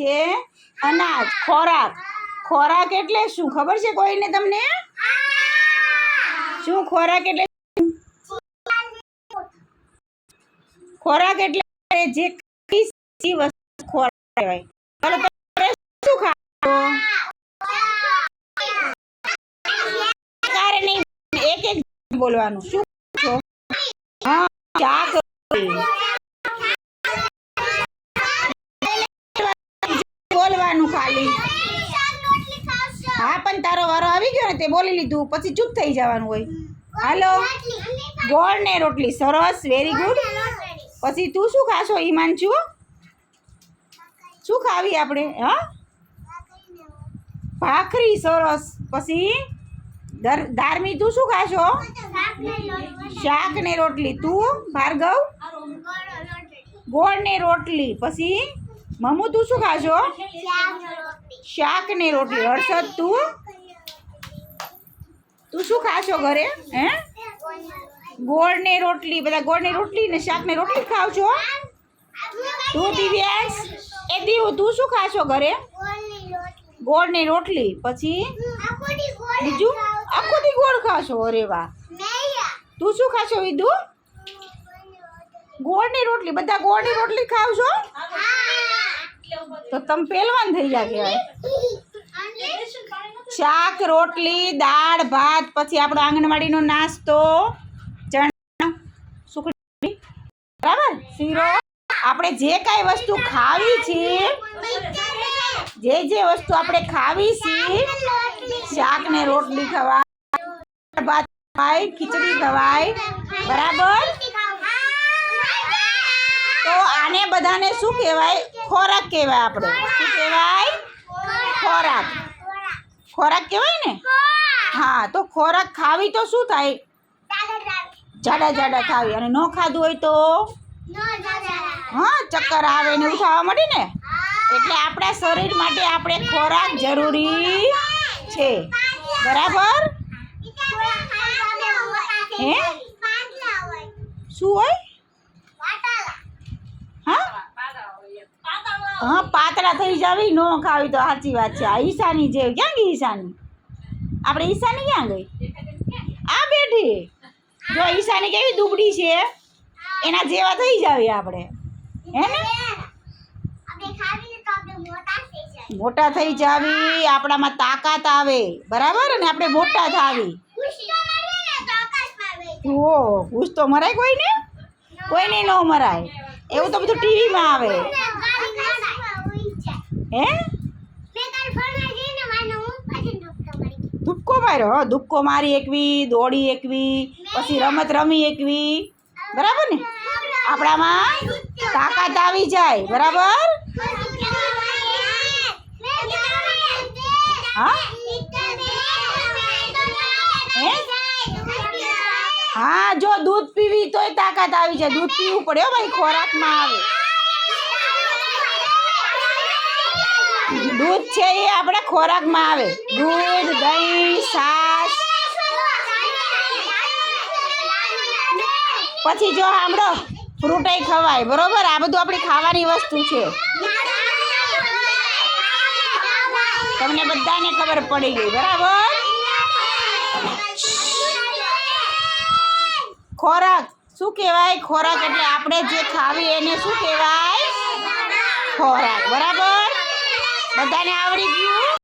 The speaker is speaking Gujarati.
છે અનાજ, ખોરાક. ખોરાક એટલે શું ખબર છે કોઈને તમને? શું ખોરાક એટલે? ખોરાક એટલે જે વસ્તુ ખોરાક કહેવાય. ચાલો તમે શું ખાઓ? એક એક બોલવાનું. શું છો? હા, શાક બોલવાનું ખાલી. હા, પણ તારો વારો આવી ગયો ને, તે બોલી લીધું, પછી ચૂપ થઈ જવાનું હોય. હાલો, ગોળ ને રોટલી. સરસ, વેરી ગુડ. પછી તું શું ખાશો ઈમાંચુ? શું ખાવી આપણે? હા, ભાખરી. સરસ. પછી ધાર્મી તું શું ખાશો? શાક ને રોટલી. તું ભાર્ગવ? ગોળ ને રોટલી. પછી મમ્મુ તું શું ખાશો? શાક ને રોટલી. હર્ષદ તું શું ખાશો ઘરે? હે, ગોળ ને રોટલી. બધા ગોળ ને રોટલી ને શાક ને રોટલી ખાવ છો? તું દિવ્યાંશ? એ દીવ તું શું ખાશો ઘરે? ગોળ ને રોટલી. પછી બીજું આખો દી ગોળ ખાશો? અરે વાહ. તું શું ખાશો વિદુ? ગોળ ની રોટલી. બધા ગોળ ની રોટલી ખાવ છો? તો તમે પહેલવાન થઈ ગયા કહેવાય. શાક, રોટલી, દાળ, ભાત. પછી આપણો આંગણવાડીનો નાસ્તો, ચણા, સુખડી, બરાબર, શીરો. આપણે જે કાંઈ વસ્તુ ખાવી છે, જે વસ્તુ આપણે ખાવી છે, શાક ને રોટલી ખવાય, ભાત ખવાય, ખીચડી ખવાય, બરાબર. તો આને બધાને શું કહેવાય? ખોરાક કહેવાય. આપણે શું કહેવાય? ખોરાક. ખોરાક કહેવાય ને. હા, તો ખોરાક ખાવી તો શું થાય? જાડા ખાવી. અને ન ખાધું હોય તો હા, ચક્કર આવે ને એવું થવા માંડે ને. એટલે આપણા શરીર માટે આપણે ખોરાક જરૂરી છે, બરાબર. હે, શું હોય? હા, પાતળા થઈ જાવી. ન ખાવી તો સાચી વાત છે. આ ઈશાની જે ક્યાં ગઈ? ઈશાની આપણે ઈશાની ક્યાં ગઈ? આ બેઠી. જો ઈશાની કેવી દુબળી છે, એના જેવા થઈ જાવી આપણે. હે ને, મોટા થઈ જાવી, આપણામાં તાકાત આવે, બરાબર. અને આપણે મોટા થાવી. ઓ ઘૂસ તો મરાય કોઈને ન મરાય. એવું તો બધું ટીવીમાં આવે. હે, ધુક્કો માર્યો? હા, ધુક્કો મારી એકવી, દોડી એકવી, પછી રમત રમી એકવી, બરાબર ને. આપણામાં તાકાત આવી જાય, બરાબર. હા, હા, જો દૂધ પીવી તોય તાકાત આવી જાય. દૂધ પીવું પડે હો ભાઈ, ખોરાકમાં આવે. દૂધ છે એ આપણા ખોરાકમાં આવે. દૂધ, દહીં, છાશ. પછી જો સાંભળો, ફ્રૂટય ખવાય, બરોબર. આ બધું આપણી ખાવાની વસ્તુ છે. તમને બધાને ખબર પડી ગઈ, બરાબર. ખોરાક શું કહેવાય? ખોરાક એટલે આપણે જે ખાવી એને શું કહેવાય? ખોરાક, બરાબર. બધાને આવડી ગયું?